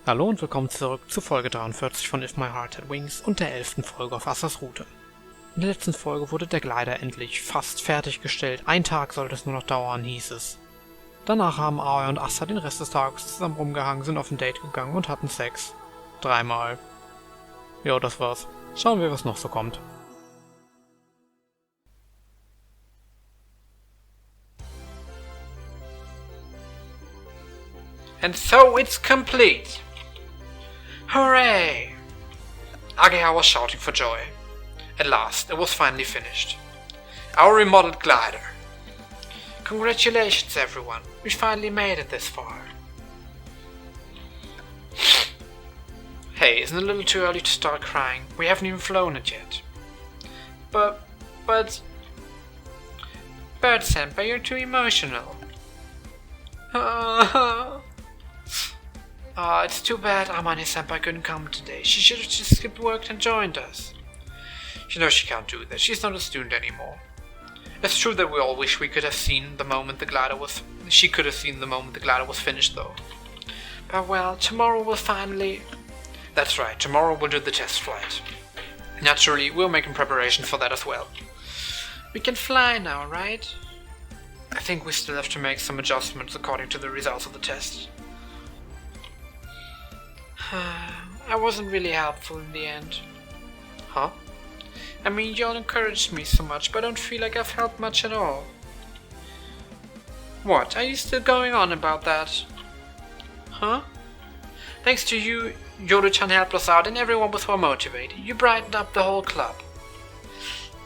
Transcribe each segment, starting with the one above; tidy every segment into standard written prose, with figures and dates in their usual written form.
Hallo und willkommen zurück zu Folge 43 von If My Heart Had Wings und der 11. Folge auf Assas Route. In der letzten Folge wurde der Glider endlich fast fertiggestellt. Ein Tag sollte es nur noch dauern, hieß es. Danach haben Aoi und Assa den Rest des Tages zusammen rumgehangen, sind auf ein Date gegangen und hatten Sex. 3-mal. Jo, das war's. Schauen wir, was noch so kommt. And so it's complete! Hooray! Ageha was shouting for joy. At last, it was finally finished. Our remodeled glider. Congratulations, everyone. We finally made it this far. Hey, isn't it a little too early to start crying? We haven't even flown it yet. But... Bird-senpai, you're too emotional. It's too bad Amane-senpai couldn't come today. She should have just skipped work and joined us. You know she can't do that. She's not a student anymore. It's true that we all wish we could have seen the moment the glider was... She could have seen the moment the glider was finished, though. But well, tomorrow we'll finally... That's right, tomorrow we'll do the test flight. Naturally, we're making preparations for that as well. We can fly now, right? I think we still have to make some adjustments according to the results of the test. I wasn't really helpful in the end. Huh? I mean, you all encouraged me so much, but I don't feel like I've helped much at all. What? Are you still going on about that? Huh? Thanks to you, Yoru-chan helped us out and everyone was more motivated. You brightened up the whole club.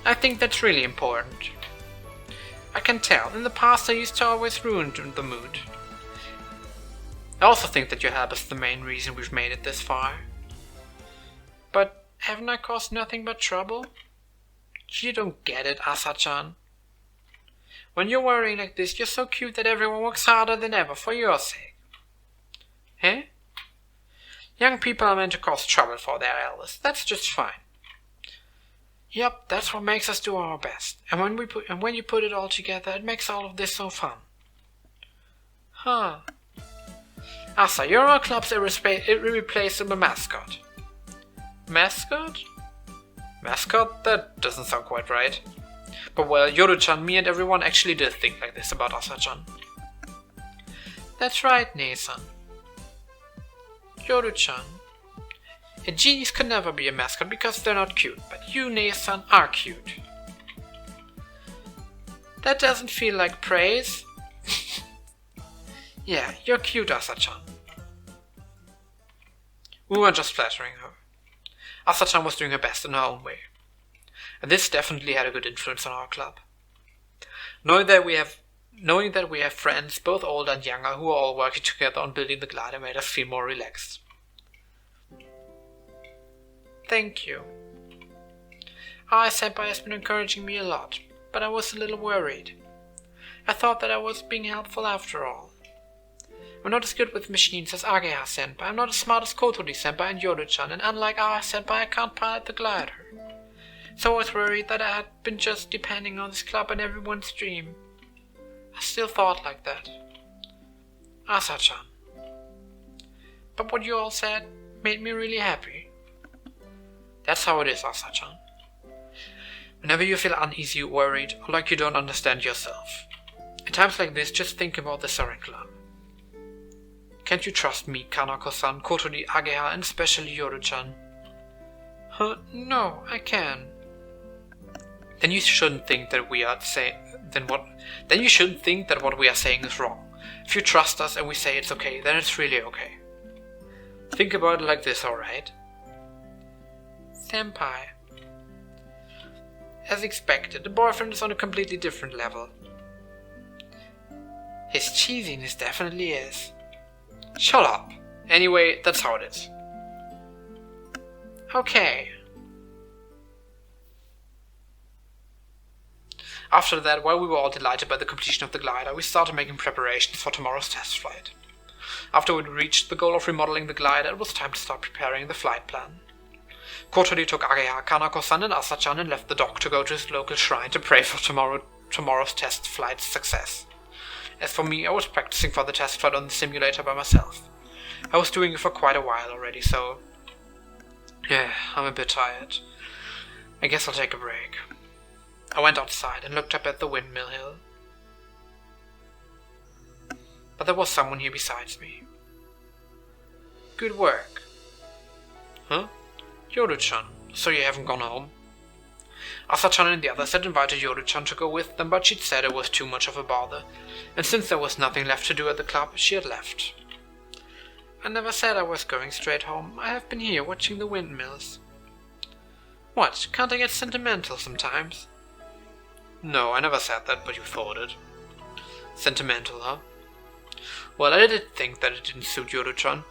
I think that's really important. I can tell. In the past I used to always ruin the mood. I also think that your help is the main reason we've made it this far. But haven't I caused nothing but trouble? You don't get it, Asa-chan. When you're worrying like this, you're so cute that everyone works harder than ever for your sake. Eh? Young people are meant to cause trouble for their elders. That's just fine. Yep, that's what makes us do our best. And when you put it all together, it makes all of this so fun. Huh. Asa, you're our club's irreplaceable mascot. Mascot? Mascot? That doesn't sound quite right. But well, Yoru-chan, me and everyone actually did think like this about Asa-chan. That's right, Nei-san. Yoru-chan. A genius could never be a mascot because they're not cute, but you, Nei-san, are cute. That doesn't feel like praise. Yeah, you're cute, Asa-chan. We weren't just flattering her. Asa-chan was doing her best in her own way. And this definitely had a good influence on our club. Knowing that we have friends, both old and younger, who are all working together on building the glider made us feel more relaxed. Thank you. Senpai has been encouraging me a lot, but I was a little worried. I thought that I was being helpful after all. I'm not as good with machines as Ageha-senpai, I'm not as smart as Kotori-senpai and Yoru-chan, and unlike Ageha-senpai, I can't pilot the glider. So I was worried that I had been just depending on this club and everyone's dream. I still thought like that. Asa-chan. But what you all said made me really happy. That's how it is, Asa-chan. Whenever you feel uneasy, worried, or like you don't understand yourself. At times like this, just think about the Soaring Club. Can't you trust me, Kanako-san, Kotori, Ageha, and especially Yoru-chan? Huh? No, I can. Then you shouldn't think that Then you shouldn't think that what we are saying is wrong. If you trust us and we say it's okay, then it's really okay. Think about it like this, alright? Senpai. As expected, the boyfriend is on a completely different level. His cheesiness definitely is. Shut up. Anyway, that's how it is. Okay. After that, while we were all delighted by the completion of the glider, we started making preparations for tomorrow's test flight. After we reached the goal of remodeling the glider, it was time to start preparing the flight plan. Kotori took Ageha, Kanako-san and Asa-chan and left the dock to go to his local shrine to pray for tomorrow's test flight's success. As for me, I was practicing for the test flight on the simulator by myself. I was doing it for quite a while already, so yeah, I'm a bit tired. I guess I'll take a break. I went outside and looked up at the windmill hill. But there was someone here besides me. Good work. Huh? Yoru-chan, so you haven't gone home? Asa-chan and the others had invited Yoru-chan to go with them, but she'd said it was too much of a bother, and since there was nothing left to do at the club, she had left. I never said I was going straight home. I have been here watching the windmills. What, can't I get sentimental sometimes? No, I never said that, but you thought it. Sentimental, huh? Well, I did think that it didn't suit Yoru-chan.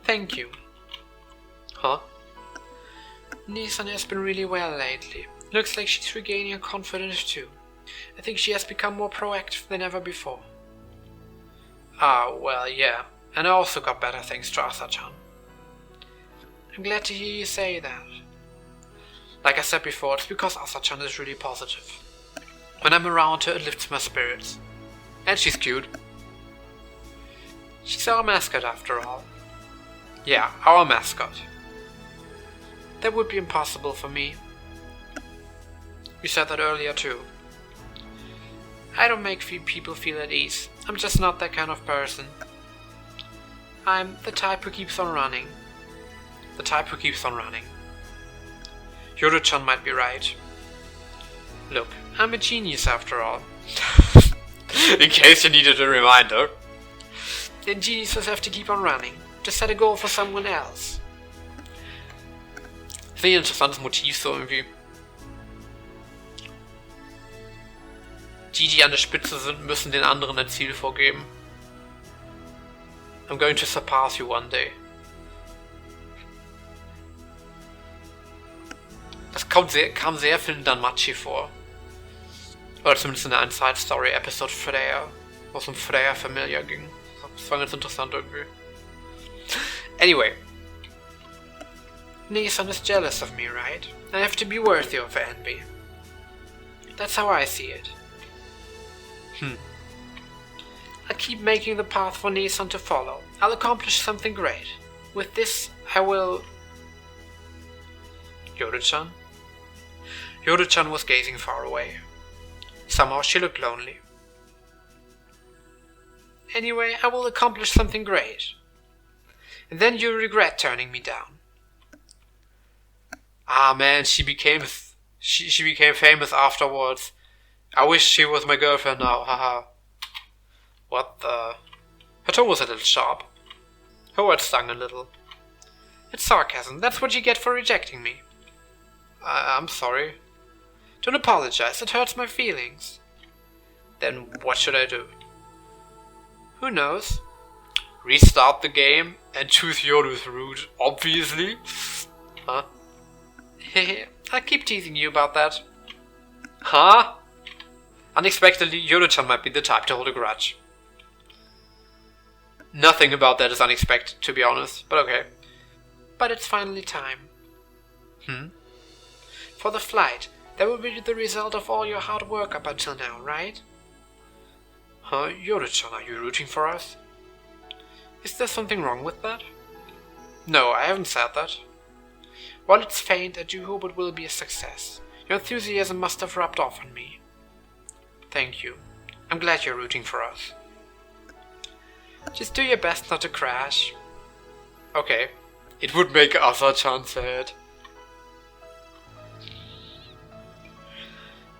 Thank you. Huh? Nissan has been really well lately. Looks like she's regaining her confidence too. I think she has become more proactive than ever before. Ah, well, yeah. And I also got better thanks to Asa-chan. I'm glad to hear you say that. Like I said before, it's because Asa-chan is really positive. When I'm around her, it lifts my spirits. And she's cute. She's our mascot after all. Yeah, our mascot. That would be impossible for me. You said that earlier too. I don't make people feel at ease. I'm just not that kind of person. I'm the type who keeps on running. The type who keeps on running. Yoru-chan might be right. Look, I'm a genius after all. In case you needed a reminder. Then geniuses have to keep on running. To set a goal for someone else. Finde ich ein interessantes Motiv so irgendwie. Die an der Spitze sind, müssen den anderen ein Ziel vorgeben. I'm going to surpass you one day. Das kam sehr viel in Danmachi vor. Oder zumindest in der Side-Story-Episode Freya, wo es um Freya Familia ging. Das war ganz interessant irgendwie. Anyway. Nissan is jealous of me, right? I have to be worthy of her envy. That's how I see it. I'll keep making the path for Nissan to follow. I'll accomplish something great. With this, I will... Yoru-chan? Yoru-chan was gazing far away. Somehow she looked lonely. Anyway, I will accomplish something great. And then you'll regret turning me down. Ah man, she became famous afterwards. I wish she was my girlfriend now, haha. What the... Her tone was a little sharp. Her words stung a little. It's sarcasm, that's what you get for rejecting me. I'm sorry. Don't apologize, it hurts my feelings. Then what should I do? Who knows? Restart the game and choose Yoru's route, obviously. Huh? Hehe, I'll keep teasing you about that. Huh? Unexpectedly, Yoru-chan might be the type to hold a grudge. Nothing about that is unexpected, to be honest, but okay. But it's finally time. For the flight, that will be the result of all your hard work up until now, right? Huh, Yoru-chan, are you rooting for us? Is there something wrong with that? No, I haven't said that. While it's faint, I do hope it will be a success. Your enthusiasm must have rubbed off on me. Thank you. I'm glad you're rooting for us. Just do your best not to crash. Okay. It would make Asa-chan sad.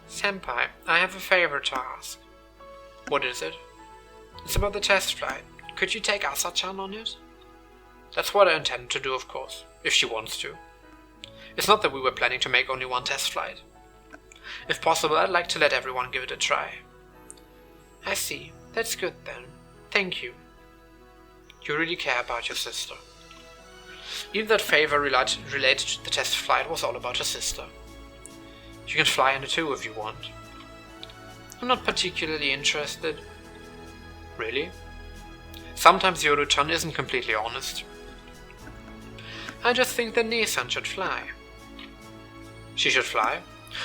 Senpai, I have a favor to ask. What is it? It's about the test flight. Could you take Asa-chan on it? That's what I intend to do, of course, if she wants to. It's not that we were planning to make only one test flight. If possible, I'd like to let everyone give it a try. I see. That's good then. Thank you. You really care about your sister. Even that favor related to the test flight was all about her sister. You can fly in it too if you want. I'm not particularly interested. Really? Sometimes Yoru-chan isn't completely honest. I just think that Nissan should fly. She should fly?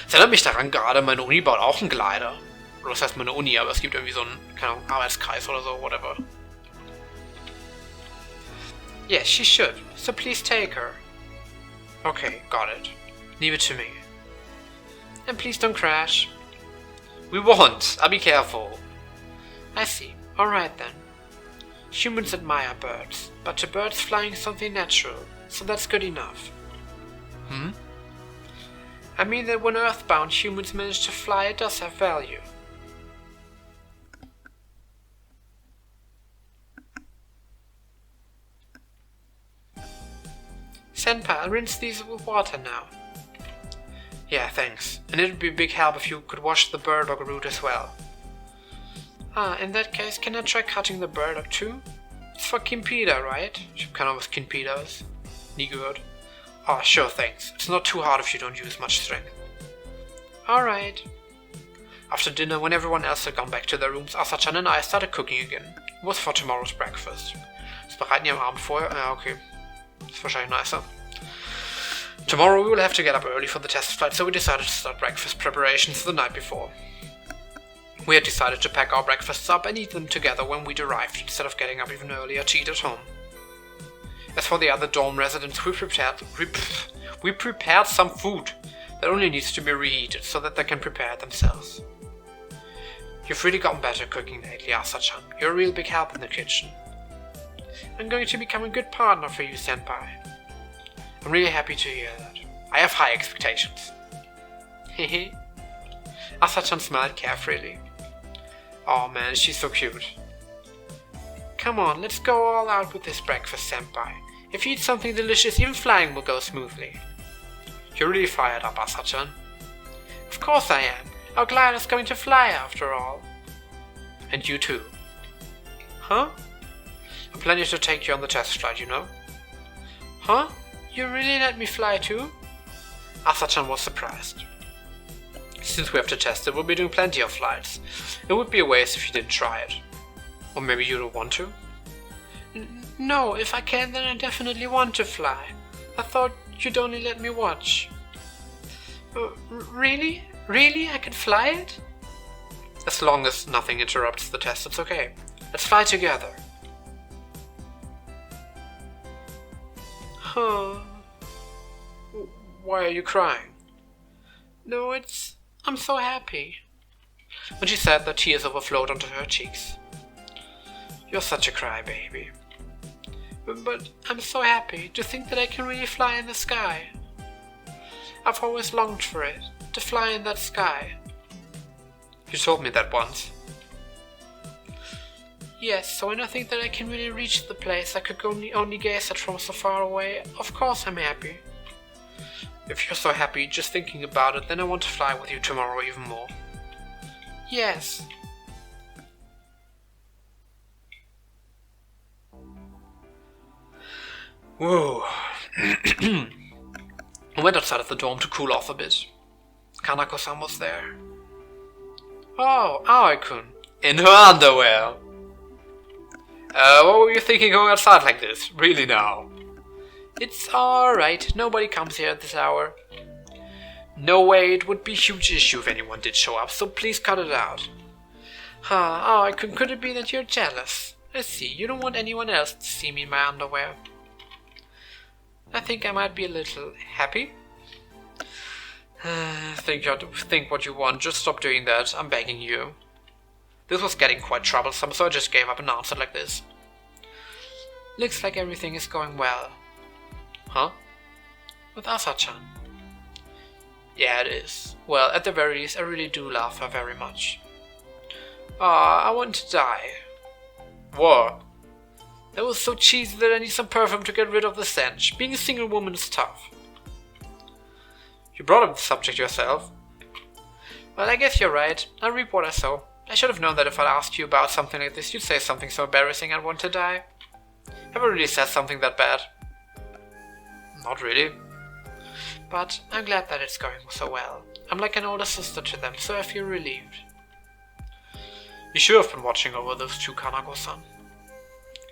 Das erinnert mich daran gerade, meine Uni baut auch einen Glider. Oder das heißt meine Uni, aber es gibt irgendwie so einen, keine Ahnung, Arbeitskreis oder so, whatever. Yes, she should. So please take her. Okay, got it. Leave it to me. And please don't crash. We won't. I'll be careful. I see. Alright then. Humans admire birds, but to birds flying is something natural, so that's good enough. Hmm? I mean that when earthbound humans manage to fly, it does have value. Senpai, I'll rinse these with water now. Yeah, thanks. And it'd be a big help if you could wash the burdock root as well. Ah, in that case, can I try cutting the burdock too? It's for Kimpida, right? Ich hab keine Ahnung, was Kimpida ist. Nie gehört. Oh, sure, thanks. It's not too hard if you don't use much strength. Alright. After dinner, when everyone else had gone back to their rooms, Asa-chan and I started cooking again. It was for tomorrow's breakfast. Das bereiten die am Abend vorher? Ja, okay. Ist wahrscheinlich nicer. Tomorrow we will have to get up early for the test flight, so we decided to start breakfast preparations the night before. We had decided to pack our breakfasts up and eat them together when we'd arrived, instead of getting up even earlier to eat at home. As for the other dorm residents, we prepared some food that only needs to be reheated so that they can prepare it themselves. You've really gotten better cooking lately, Asa-chan. You're a real big help in the kitchen. I'm going to become a good partner for you, Senpai. I'm really happy to hear that. I have high expectations. Hehe. Asa-chan smiled carefreely. Oh man, she's so cute. Come on, let's go all out with this breakfast, Senpai. If you eat something delicious, even flying will go smoothly. You're really fired up, Asa-chan. Of course I am. Our glider's going to fly after all. And you too. Huh? I'm planning to take you on the test flight, you know. Huh? You really let me fly too? Asa-chan was surprised. Since we have to test it, we'll be doing plenty of flights. It would be a waste if you didn't try it. Or maybe you don't want to? No, if I can, then I definitely want to fly. I thought you'd only let me watch. Really? Really? I can fly it? As long as nothing interrupts the test, it's okay. Let's fly together. Huh. Why are you crying? No, I'm so happy. When she said that, tears overflowed onto her cheeks. You're such a crybaby. But I'm so happy to think that I can really fly in the sky. I've always longed for it, to fly in that sky. You told me that once. Yes, so when I think that I can really reach the place I could only gaze at from so far away, of course I'm happy. If you're so happy just thinking about it, then I want to fly with you tomorrow even more. Yes. Whoa. I went outside of the dorm to cool off a bit. Kanako-san was there. Oh, Aoi-kun. In her underwear. What were you thinking going outside like this? Really now? It's alright, nobody comes here at this hour. No way, it would be a huge issue if anyone did show up, so please cut it out. Aoi-kun, could it be that you're jealous? I see, you don't want anyone else to see me in my underwear. I think I might be a little happy. Think what you want, just stop doing that, I'm begging you. This was getting quite troublesome, so I just gave up and answered like this. Looks like everything is going well. Huh? With Asa-chan. Yeah, it is. Well, at the very least, I really do love her very much. I want to die. What? That was so cheesy that I need some perfume to get rid of the stench. Being a single woman is tough. You brought up the subject yourself. Well, I guess you're right. I reap what I sow. I should have known that if I'd asked you about something like this, you'd say something so embarrassing I'd want to die. Have I really said something that bad? Not really. But I'm glad that it's going so well. I'm like an older sister to them, so I feel relieved. You should have been watching over those two, Kanako-san.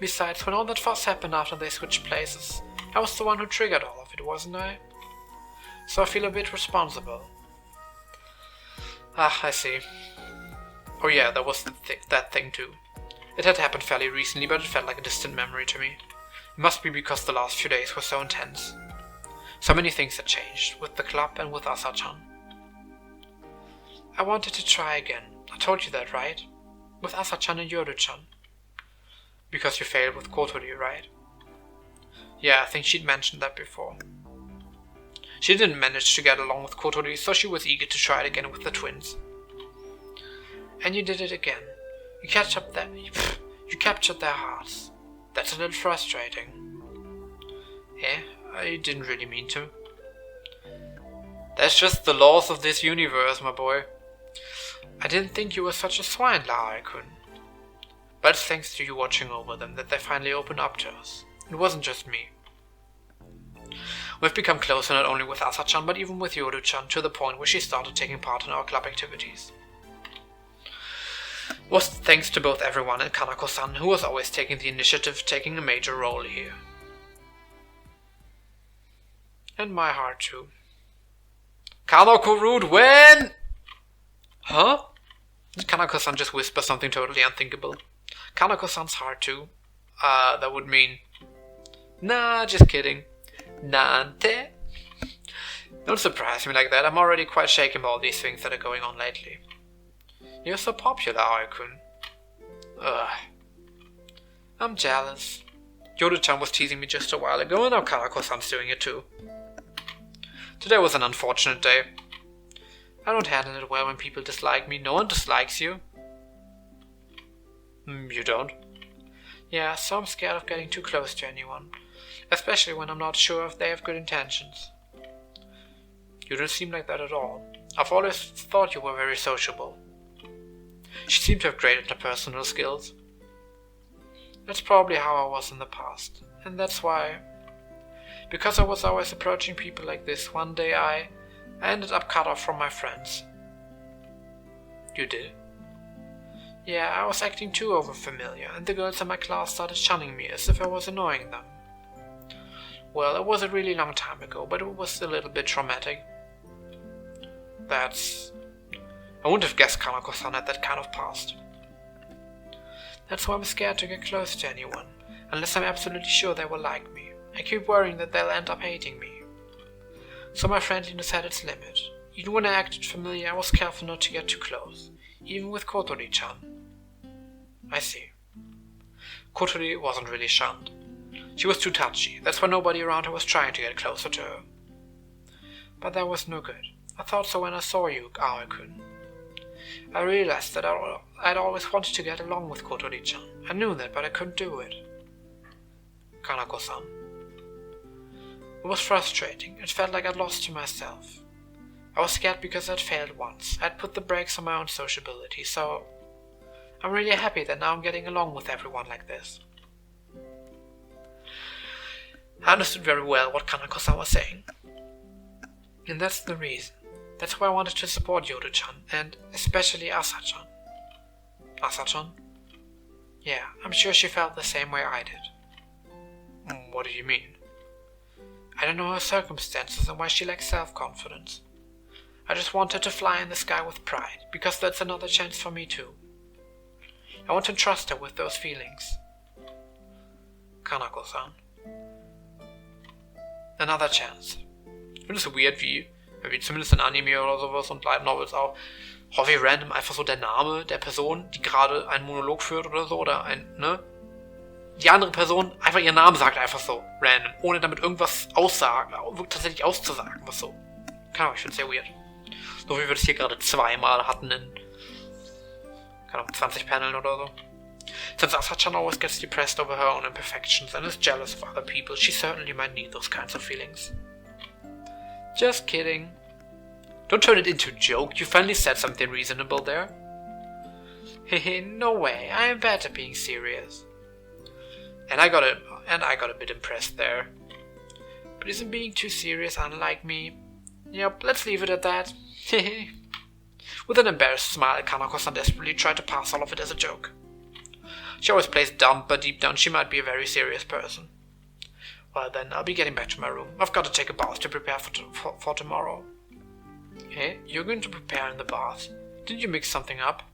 Besides, when all that fuss happened after they switched places, I was the one who triggered all of it, wasn't I? So I feel a bit responsible. Ah, I see. Oh yeah, there was that thing too. It had happened fairly recently, but it felt like a distant memory to me. It must be because the last few days were so intense. So many things had changed, with the club and with Asa-chan. I wanted to try again. I told you that, right? With Asa-chan and Yoru-chan. Because you failed with Kotori, right? Yeah, I think she'd mentioned that before. She didn't manage to get along with Kotori, so she was eager to try it again with the twins. And you did it again. You captured their hearts. That's a little frustrating. I didn't really mean to. That's just the laws of this universe, my boy. I didn't think you were such a swindler, Harry-kun. But it's thanks to you watching over them that they finally opened up to us. It wasn't just me. We've become closer not only with Asa-chan but even with Yoru-chan, to the point where she started taking part in our club activities. It was thanks to both everyone and Kanako-san, who was always taking the initiative, taking a major role here. And my heart too. Kanako-root, when? Huh? Did Kanako-san just whisper something totally unthinkable? Kanako-san's heart too. That would mean... Nah, just kidding. Nante? Don't surprise me like that. I'm already quite shaken by all these things that are going on lately. You're so popular, Harry-kun. Ugh. I'm jealous. Yoru-chan was teasing me just a while ago, and now Kanako-san's doing it too. Today was an unfortunate day. I don't handle it well when people dislike me. No one dislikes you. You don't? Yeah, so I'm scared of getting too close to anyone. Especially when I'm not sure if they have good intentions. You don't seem like that at all. I've always thought you were very sociable. She seemed to have great interpersonal skills. That's probably how I was in the past. And that's why... Because I was always approaching people like this, one day I ended up cut off from my friends. You did? Yeah, I was acting too overfamiliar, and the girls in my class started shunning me as if I was annoying them. Well, it was a really long time ago, but it was a little bit traumatic. I wouldn't have guessed Kanako-san had that kind of past. That's why I'm scared to get close to anyone, unless I'm absolutely sure they will like me. I keep worrying that they'll end up hating me. So my friendliness had its limit. Even when I acted familiar, I was careful not to get too close, even with Kotori-chan. I see. Kotori wasn't really shunned. She was too touchy, that's why nobody around her was trying to get closer to her. But that was no good. I thought so when I saw you, Aoi-kun. I realized that I'd always wanted to get along with Kotori-chan. I knew that, but I couldn't do it. Kanako-san. It was frustrating. It felt like I'd lost to myself. I was scared because I'd failed once. I'd put the brakes on my own sociability, so... I'm really happy that now I'm getting along with everyone like this. I understood very well what Kanako-san was saying. And that's the reason. That's why I wanted to support Yoru-chan, and especially Asa-chan. Asa-chan? Yeah, I'm sure she felt the same way I did. What do you mean? I don't know her circumstances and why she lacks self-confidence. I just want her to fly in the sky with pride, because that's another chance for me too. I want to trust her with those feelings. Kanako-san. Another chance. Ich finde es so weird, wie zumindest in Anime oder sowas und Light Novels auch, häufig random einfach so der Name der Person, die gerade einen Monolog führt oder so, oder die andere Person einfach ihren Namen sagt, einfach so, random, ohne damit irgendwas tatsächlich auszusagen, was so. Keine Ahnung, ich finde es sehr weird. So wie wir das hier gerade zweimal hatten in, keine Ahnung, 20 Paneln oder so. Since Asa-chan always gets depressed over her own imperfections and is jealous of other people, she certainly might need those kinds of feelings. Just kidding. Don't turn it into a joke, you finally said something reasonable there. Hehe, no way, I am bad at being serious. And I got a bit impressed there. But isn't being too serious unlike me? Yep, let's leave it at that. Hehe. With an embarrassed smile, Kanako-san desperately tried to pass all of it as a joke. She always plays dumb, but deep down she might be a very serious person. Well then, I'll be getting back to my room. I've got to take a bath to prepare for tomorrow. Hey, you're going to prepare in the bath? Didn't you mix something up?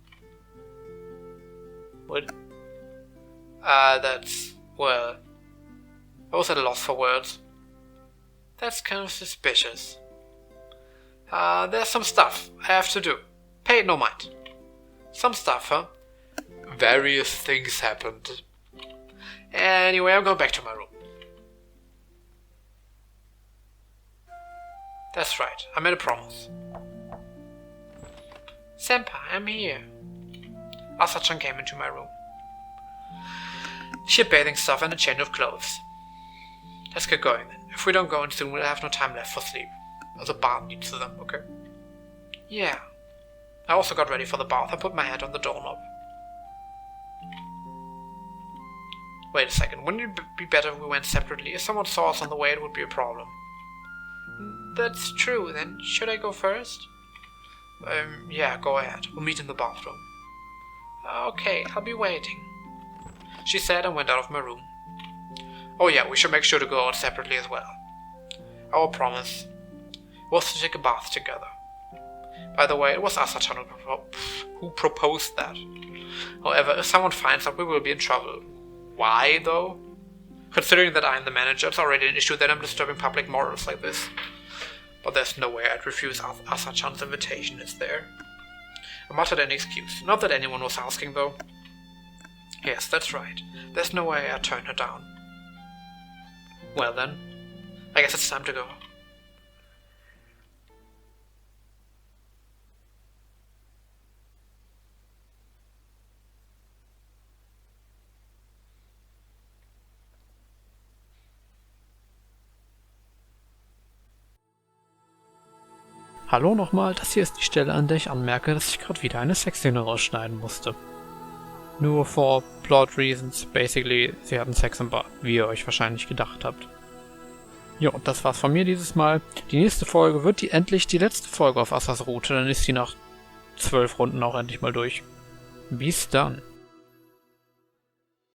What? That's... well... I was at a loss for words. That's kind of suspicious. There's some stuff I have to do. Pay it no mind. Some stuff, huh? Various things happened. Anyway, I'm going back to my room. That's right, I made a promise. Senpai, I'm here. Asa-chan came into my room. She had bathing stuff and a change of clothes. Let's get going then. If we don't go in soon, we'll have no time left for sleep. The bath needs them, okay? Yeah. I also got ready for the bath and put my head on the doorknob. Wait a second, wouldn't it be better if we went separately? If someone saw us on the way, it would be a problem. That's true, then. Should I go first? Yeah, go ahead. We'll meet in the bathroom. Okay, I'll be waiting. She said and went out of my room. Oh yeah, we should make sure to go out separately as well. Our promise was to take a bath together. By the way, it was Asa-chan who proposed that. However, if someone finds out, we will be in trouble. Why, though? Considering that I am the manager, it's already an issue that I'm disturbing public morals like this. But there's no way I'd refuse Asa-chan's invitation, is there? I muttered an excuse. Not that anyone was asking, though. Yes, that's right. There's no way I'd turn her down. Well then, I guess it's time to go. Hallo nochmal, das hier ist die Stelle, an der ich anmerke, dass ich gerade wieder eine Sexszene rausschneiden musste. Nur for plot reasons, basically, sie hatten Sex im Bad, wie ihr euch wahrscheinlich gedacht habt. Jo, das war's von mir dieses Mal. Die nächste Folge wird endlich die letzte Folge auf Asas Route, dann ist sie nach 12 Runden auch endlich mal durch. Bis dann.